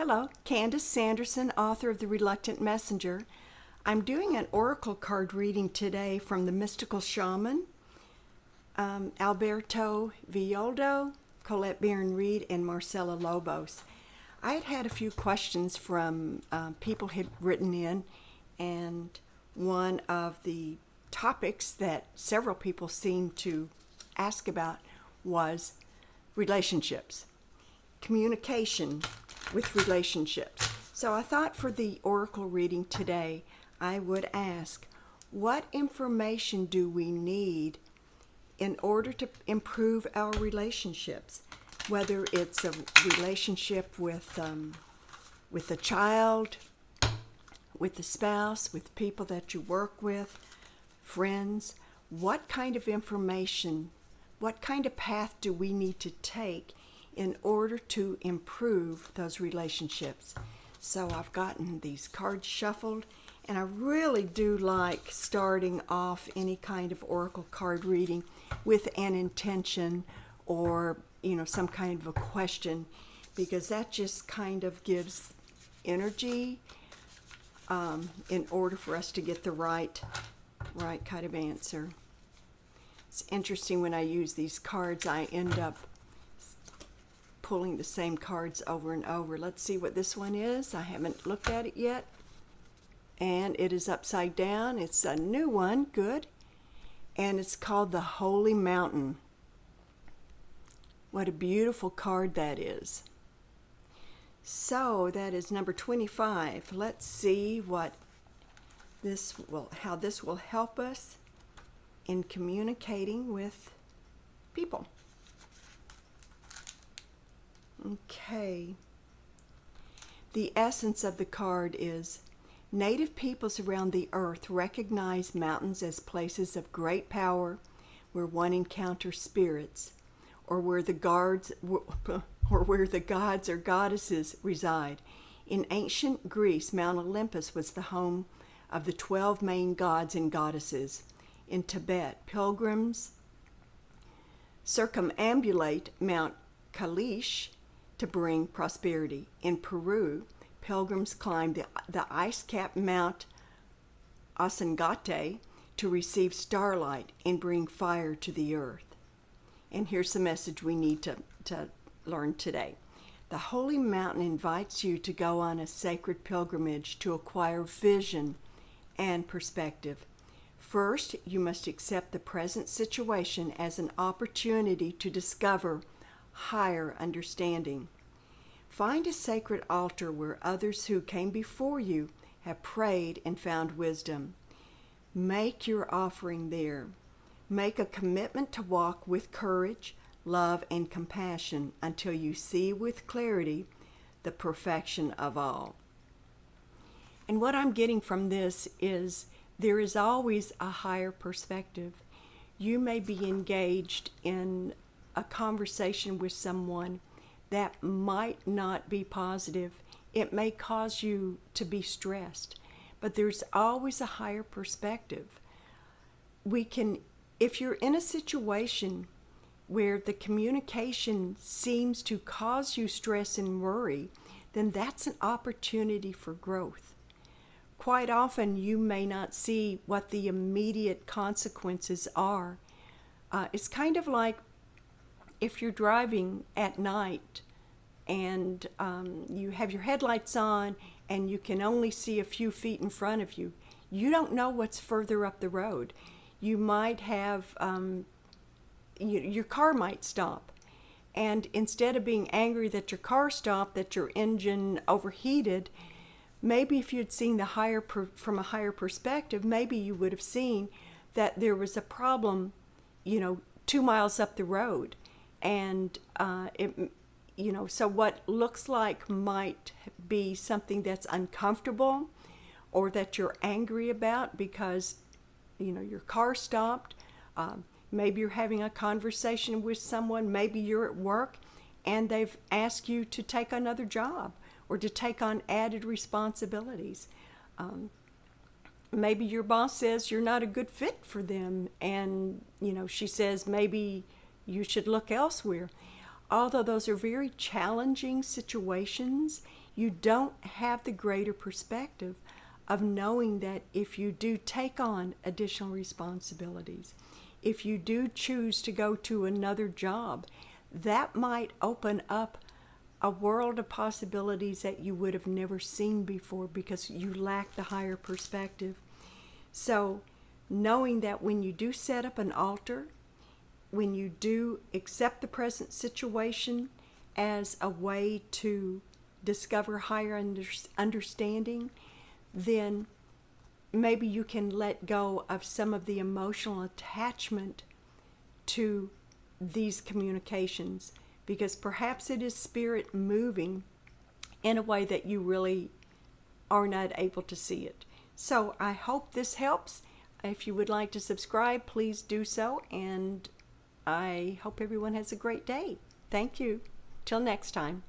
Hello, Candice Sanderson, author of The Reluctant Messenger. I'm doing an oracle card reading today from the Mystical Shaman, Alberto Villoldo, Colette Barron-Reed, and Marcela Lobos. I had a few questions from people had written in, and one of the topics that several people seemed to ask about was relationships, communication with relationships. So I thought for the oracle reading today, I would ask, what information do we need in order to improve our relationships? Whether it's a relationship with a child, with a spouse, with people that you work with, friends, what kind of information, what kind of path do we need to take in order to improve those relationships? So I've gotten these cards shuffled, and I really do like starting off any kind of oracle card reading with an intention or some kind of a question, because that just kind of gives energy in order for us to get the right kind of answer. It's interesting, when I use these cards, I end up pulling the same cards over and over. Let's see what this one is. I haven't looked at it yet. And it is upside down. It's a new one. Good. And it's called the Holy Mountain. What a beautiful card that is. So that is number 25. Let's see how this will help us in communicating with people. Okay. The essence of the card is, Native peoples around the earth recognize mountains as places of great power where one encounters spirits, or where the gods or goddesses reside. In ancient Greece, Mount Olympus was the home of the 12 main gods and goddesses. In Tibet, pilgrims circumambulate Mount Kailash to bring prosperity. In Peru, pilgrims climb the ice-capped Mount Asangate to receive starlight and bring fire to the earth. And here's the message we need to learn today. The Holy Mountain invites you to go on a sacred pilgrimage to acquire vision and perspective. First, you must accept the present situation as an opportunity to discover higher understanding. Find a sacred altar where others who came before you have prayed and found wisdom. Make your offering there. Make a commitment to walk with courage, love, and compassion until you see with clarity the perfection of all. And what I'm getting from this is there is always a higher perspective. You may be engaged in a conversation with someone that might not be positive. It may cause you to be stressed, but there's always a higher perspective. If you're in a situation where the communication seems to cause you stress and worry, then that's an opportunity for growth. Quite often you may not see what the immediate consequences are. It's kind of like if you're driving at night and you have your headlights on and you can only see a few feet in front of you. You don't know what's further up the road. You might have, your car might stop. And instead of being angry that your car stopped, that your engine overheated, maybe if you'd seen from a higher perspective, maybe you would have seen that there was a problem, 2 miles up the road. And so what looks like might be something that's uncomfortable or that you're angry about because, your car stopped. Maybe you're having a conversation with someone. Maybe you're at work and they've asked you to take another job or to take on added responsibilities. Maybe your boss says you're not a good fit for them, and, she says maybe you should look elsewhere. Although those are very challenging situations, you don't have the greater perspective of knowing that if you do take on additional responsibilities, if you do choose to go to another job, that might open up a world of possibilities that you would have never seen before because you lack the higher perspective. So knowing that when you do set up an altar, when you do accept the present situation as a way to discover higher understanding, then maybe you can let go of some of the emotional attachment to these communications, because perhaps it is spirit moving in a way that you really are not able to see it. So I hope this helps. If you would like to subscribe, please do so, and I hope everyone has a great day. Thank you. Till next time.